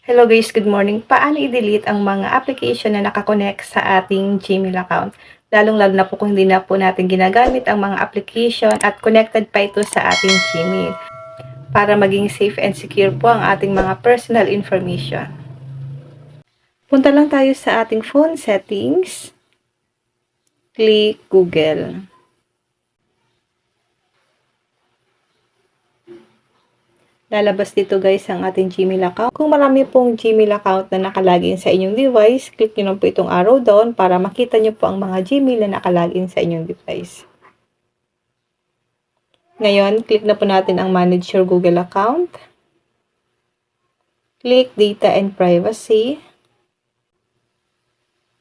Hello guys, good morning. Paano i-delete ang mga application na nakakonect sa ating Gmail account? Lalong-lalo na po kung hindi na po natin ginagamit ang mga application at connected pa ito sa ating Gmail para maging safe and secure po ang ating mga personal information. Punta lang tayo sa ating phone settings. Click Google. Lalabas dito guys ang ating Gmail account. Kung marami pong Gmail account na nakalagin sa inyong device, click nyo lang po itong arrow down para makita nyo po ang mga Gmail na nakalagin sa inyong device. Ngayon, click na po natin ang Manage your Google account. Click Data and Privacy.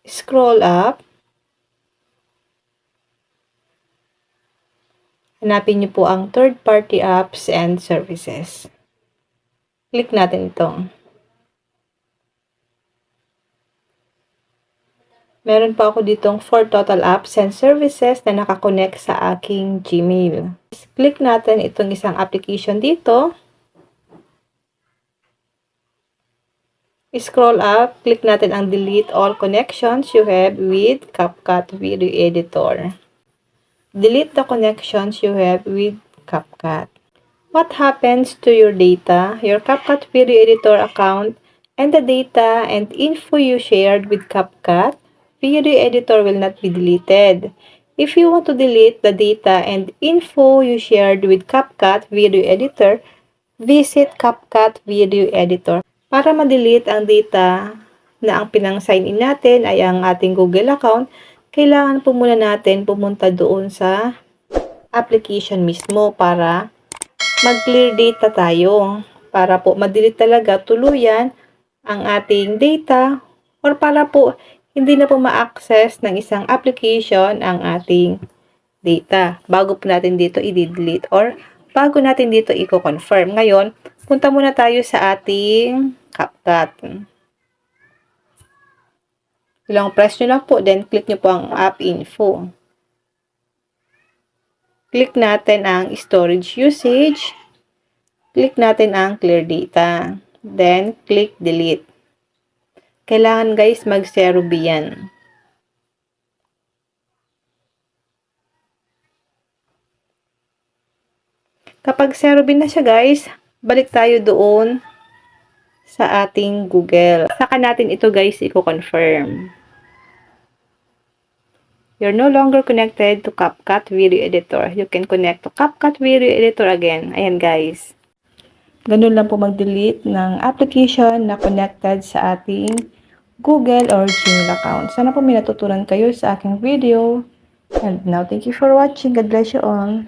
Scroll up. Hanapin nyo po ang third-party apps and services. Click natin ito. Meron pa ako ditong 4 total apps and services na nakakonect sa aking Gmail. Click natin itong isang application dito. Scroll up, click natin ang delete all connections you have with CapCut Video Editor. Delete the connections you have with CapCut. What happens to your data, your CapCut Video Editor account, and the data and info you shared with CapCut Video Editor will not be deleted. If you want to delete the data and info you shared with CapCut Video Editor, visit CapCut Video Editor. Para ma-delete ang data na ang pinang-sign in natin ay ang ating Google account, kailangan po muna natin pumunta doon sa application mismo para mag-clear data tayo. Para po ma-delete talaga tuluyan ang ating data or para po hindi na po ma-access ng isang application ang ating data bago po natin dito i-delete or bago natin dito i-confirm. Ngayon, punta muna tayo sa ating CapCut. Long press nyo lang po, then click nyo po ang app info. Click natin ang storage usage. Click natin ang clear data. Then, click delete. Kailangan guys mag-0 B yan. Kapag 0 B na siya guys, balik tayo doon sa ating Google. Saka natin ito guys i-confirm. You're no longer connected to CapCut Video Editor. You can connect to CapCut Video Editor again. Ayan guys. Ganun lang po mag-delete ng application na connected sa ating Google or Gmail account. Sana po may natutunan kayo sa aking video. And now, thank you for watching. God bless you all.